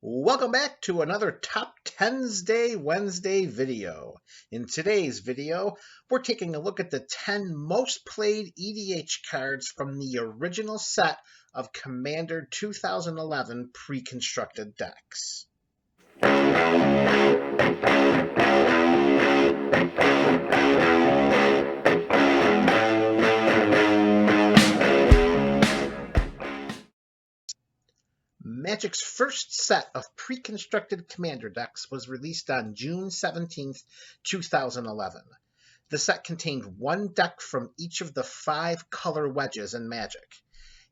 Welcome back to another Top 10s Day Wednesday video. In today's video, we're taking a look at the 10 most played EDH cards from the original set of Commander 2011 pre-constructed decks. Magic's first set of pre-constructed Commander decks was released on June 17, 2011. The set contained one deck from each of the 5 color wedges in Magic.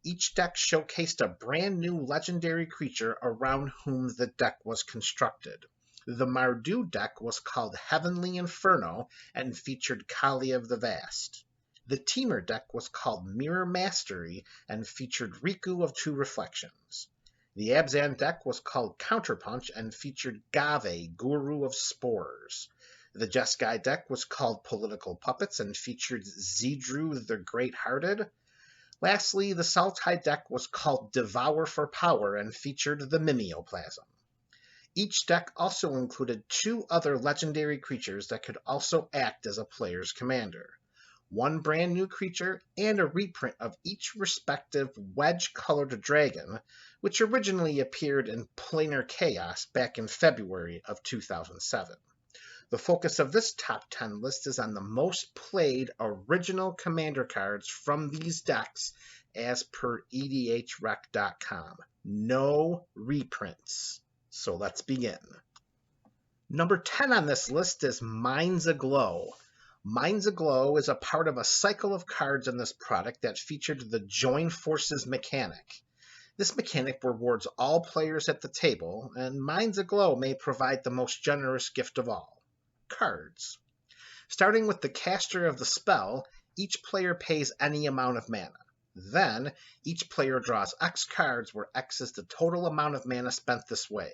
Each deck showcased a brand new legendary creature around whom the deck was constructed. The Mardu deck was called Heavenly Inferno and featured Kali of the Vast. The Temur deck was called Mirror Mastery and featured Riku of Two Reflections. The Abzan deck was called Counterpunch and featured Gave, Guru of Spores. The Jeskai deck was called Political Puppets and featured Zedru the Great-Hearted. Lastly, the Sultai deck was called Devour for Power and featured the Mimeoplasm. Each deck also included 2 other legendary creatures that could also act as a player's commander. One brand new creature, and a reprint of each respective wedge-colored dragon, which originally appeared in Planar Chaos back in February of 2007. The focus of this top 10 list is on the most played original Commander cards from these decks as per EDHREC.com. No reprints. So let's begin. Number 10 on this list is Minds Aglow. Minds Aglow is a part of a cycle of cards in this product that featured the Join Forces mechanic. This mechanic rewards all players at the table, and Minds Aglow may provide the most generous gift of all: cards. Starting with the caster of the spell, each player pays any amount of mana. Then, each player draws X cards, where X is the total amount of mana spent this way.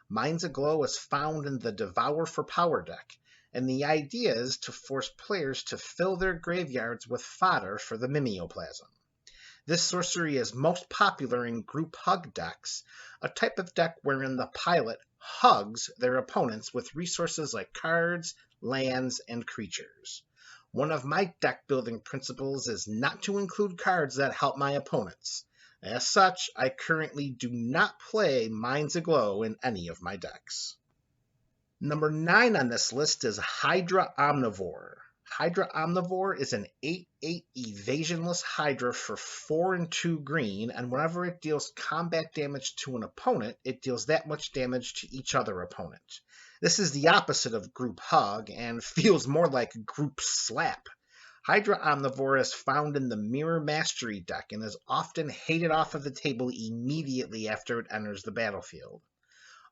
Minds Aglow is found in the Devour for Power deck, and the idea is to force players to fill their graveyards with fodder for the Mimeoplasm. This sorcery is most popular in group hug decks, a type of deck wherein the pilot hugs their opponents with resources like cards, lands, and creatures. One of my deck building principles is not to include cards that help my opponents. As such, I currently do not play Minds Aglow in any of my decks. Number 9 on this list is Hydra Omnivore. Hydra Omnivore is an 8/8 evasionless Hydra for 4 and 2 green, and whenever it deals combat damage to an opponent, it deals that much damage to each other opponent. This is the opposite of Group Hug and feels more like Group Slap. Hydra Omnivore is found in the Mirror Mastery deck and is often hated off of the table immediately after it enters the battlefield.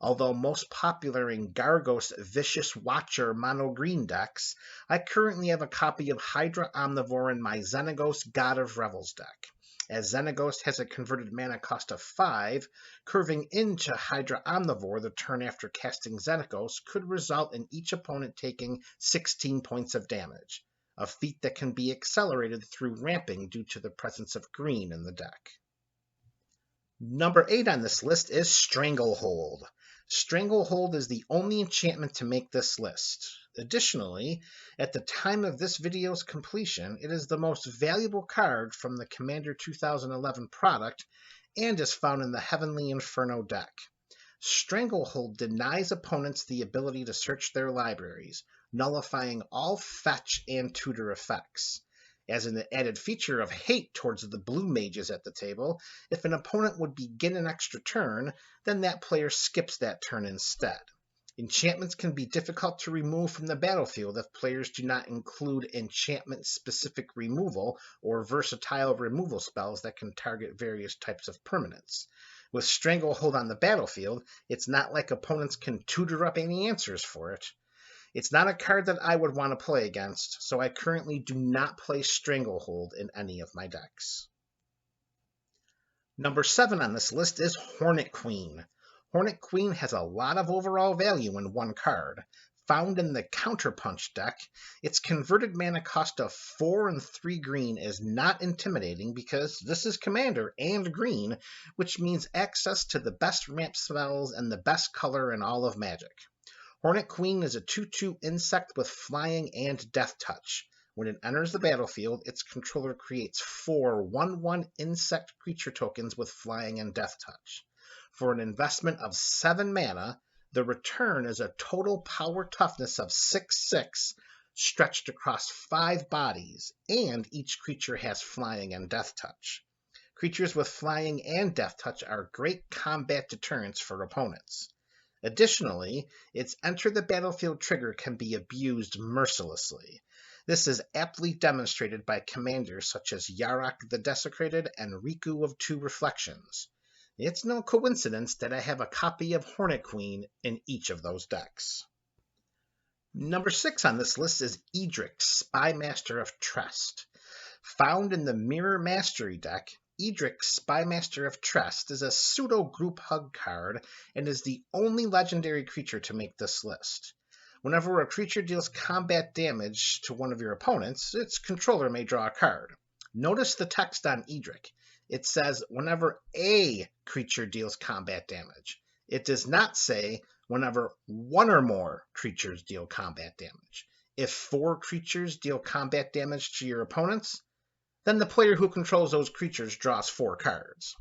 Although most popular in Gargos Vicious Watcher mono-green decks, I currently have a copy of Hydra Omnivore in my Xenagos God of Revels deck. As Xenagos has a converted mana cost of 5, curving into Hydra Omnivore the turn after casting Xenagos could result in each opponent taking 16 points of damage, a feat that can be accelerated through ramping due to the presence of green in the deck. Number 8 on this list is Stranglehold. Stranglehold is the only enchantment to make this list. Additionally, at the time of this video's completion, it is the most valuable card from the Commander 2011 product and is found in the Heavenly Inferno deck. Stranglehold denies opponents the ability to search their libraries, nullifying all fetch and tutor effects. As an added feature of hate towards the blue mages at the table, if an opponent would begin an extra turn, then that player skips that turn instead. Enchantments can be difficult to remove from the battlefield if players do not include enchantment-specific removal or versatile removal spells that can target various types of permanents. With Stranglehold on the battlefield, it's not like opponents can tutor up any answers for it. It's not a card that I would want to play against, so I currently do not play Stranglehold in any of my decks. Number 7 on this list is Hornet Queen. Hornet Queen has a lot of overall value in one card. Found in the Counterpunch deck, its converted mana cost of 4 and 3 green is not intimidating because this is Commander and green, which means access to the best ramp spells and the best color in all of Magic. Hornet Queen is a 2/2 insect with flying and death touch. When it enters the battlefield, its controller creates 4 1/1 insect creature tokens with flying and death touch. For an investment of 7 mana, the return is a total power toughness of 6/6 stretched across 5 bodies, and each creature has flying and death touch. Creatures with flying and death touch are great combat deterrents for opponents. Additionally, its enter the battlefield trigger can be abused mercilessly. This is aptly demonstrated by commanders such as Yarok the Desecrated and Riku of 2 Reflections. It's no coincidence that I have a copy of Hornet Queen in each of those decks. Number 6 on this list is Edric, Spymaster of Trest. Found in the Mirror Mastery deck, Edric, Spymaster of Trest is a pseudo-group hug card and is the only legendary creature to make this list. Whenever a creature deals combat damage to one of your opponents, its controller may draw a card. Notice the text on Edric. It says whenever a creature deals combat damage. It does not say whenever 1 or more creatures deal combat damage. If 4 creatures deal combat damage to your opponents, then the player who controls those creatures draws 4 cards.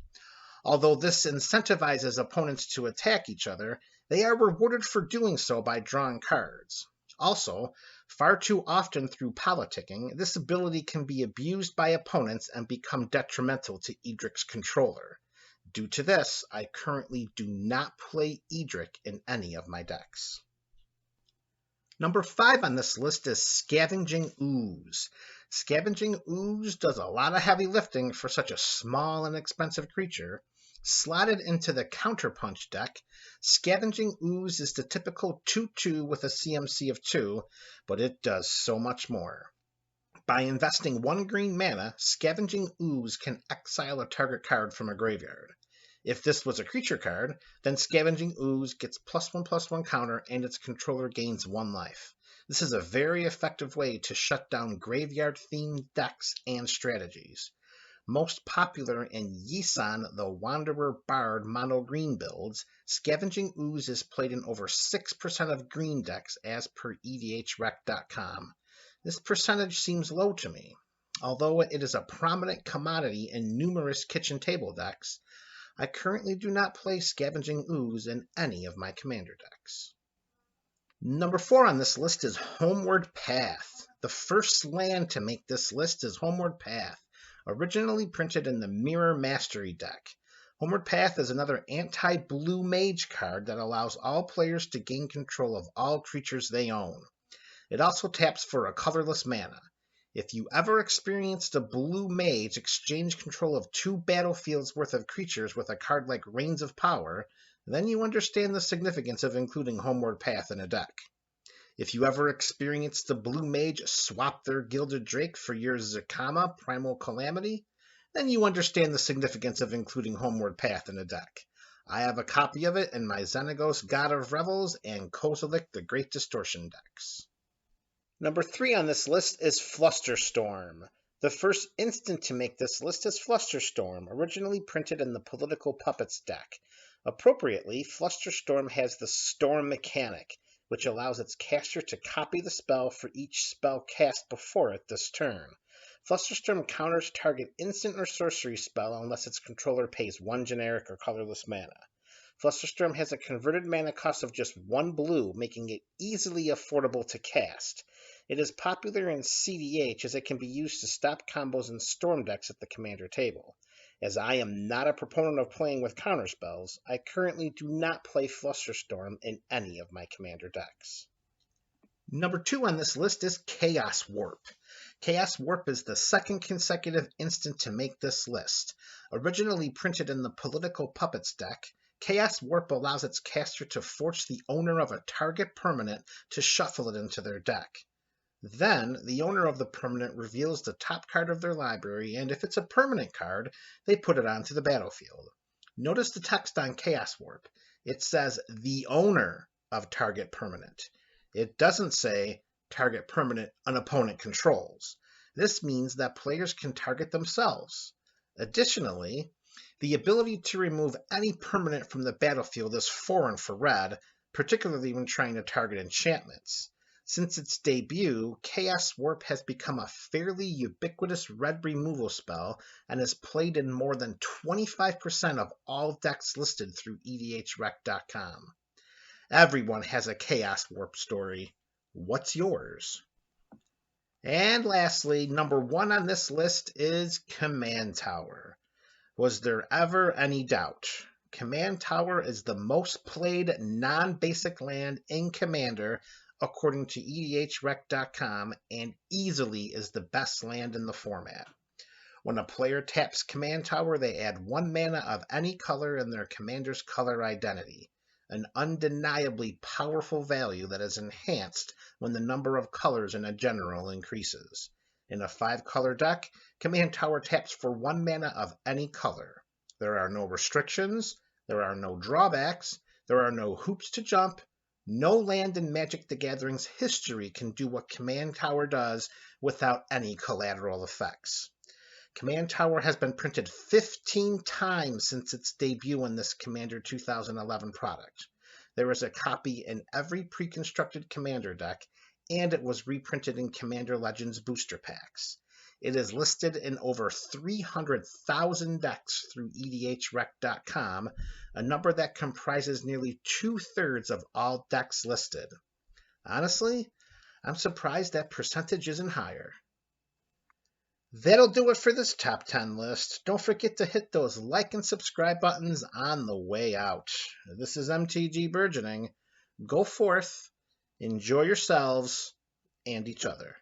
Although this incentivizes opponents to attack each other, they are rewarded for doing so by drawing cards. Also, far too often through politicking, this ability can be abused by opponents and become detrimental to Edric's controller. Due to this, I currently do not play Edric in any of my decks. Number 5 on this list is Scavenging Ooze. Scavenging Ooze does a lot of heavy lifting for such a small and expensive creature. Slotted into the Counterpunch deck, Scavenging Ooze is the typical 2/2 with a CMC of 2, but it does so much more. By investing 1 green mana, Scavenging Ooze can exile a target card from a graveyard. If this was a creature card, then Scavenging Ooze gets +1/+1 counter and its controller gains 1 life. This is a very effective way to shut down graveyard-themed decks and strategies. Most popular in Yisan the Wanderer Bard mono green builds, Scavenging Ooze is played in over 6% of green decks as per EDHRec.com. This percentage seems low to me. Although it is a prominent commodity in numerous kitchen table decks, I currently do not play Scavenging Ooze in any of my commander decks. Number 4 on this list is Homeward Path. The first land to make this list is Homeward Path, originally printed in the Mirror Mastery deck. Homeward Path is another anti-blue mage card that allows all players to gain control of all creatures they own. It also taps for a colorless mana. If you ever experienced a blue mage exchange control of 2 battlefields worth of creatures with a card like Reigns of Power, then you understand the significance of including Homeward Path in a deck. If you ever experienced the blue mage swap their Gilded Drake for your Zakama Primal Calamity, then you understand the significance of including Homeward Path in a deck. I have a copy of it in my Xenagos God of Revels and Kozilek the Great Distortion decks. Number 3 on this list is Flusterstorm. The first instant to make this list is Flusterstorm, originally printed in the Political Puppets deck. Appropriately, Flusterstorm has the Storm mechanic, which allows its caster to copy the spell for each spell cast before it this turn. Flusterstorm counters target instant or sorcery spell unless its controller pays 1 generic or colorless mana. Flusterstorm has a converted mana cost of just 1 blue, making it easily affordable to cast. It is popular in CDH as it can be used to stop combos in Storm decks at the commander table. As I am not a proponent of playing with counterspells, I currently do not play Flusterstorm in any of my commander decks. Number 2 on this list is Chaos Warp. Chaos Warp is the second consecutive instant to make this list. Originally printed in the Political Puppets deck, Chaos Warp allows its caster to force the owner of a target permanent to shuffle it into their deck. Then, the owner of the permanent reveals the top card of their library, and if it's a permanent card, they put it onto the battlefield. Notice the text on Chaos Warp. It says, the owner of target permanent. It doesn't say target permanent an opponent controls. This means that players can target themselves. Additionally, the ability to remove any permanent from the battlefield is foreign for red, particularly when trying to target enchantments. Since its debut, Chaos Warp has become a fairly ubiquitous red removal spell and is played in more than 25% of all decks listed through EDHREC.com. Everyone has a Chaos Warp story. What's yours? And lastly, number 1 on this list is Command Tower. Was there ever any doubt? Command Tower is the most played non-basic land in Commander according to EDHREC.com and easily is the best land in the format. When a player taps Command Tower, they add 1 mana of any color in their commander's color identity, an undeniably powerful value that is enhanced when the number of colors in a general increases. In a 5-color deck, Command Tower taps for 1 mana of any color. There are no restrictions, there are no drawbacks, there are no hoops to jump. No land in Magic the Gathering's history can do what Command Tower does without any collateral effects. Command Tower has been printed 15 times since its debut in this Commander 2011 product. There is a copy in every pre-constructed Commander deck, and it was reprinted in Commander Legends booster packs. It is listed in over 300,000 decks through EDHREC.com, a number that comprises nearly 2/3 of all decks listed. Honestly, I'm surprised that percentage isn't higher. That'll do it for this top 10 list. Don't forget to hit those like and subscribe buttons on the way out. This is MTG Burgeoning. Go forth, enjoy yourselves and each other.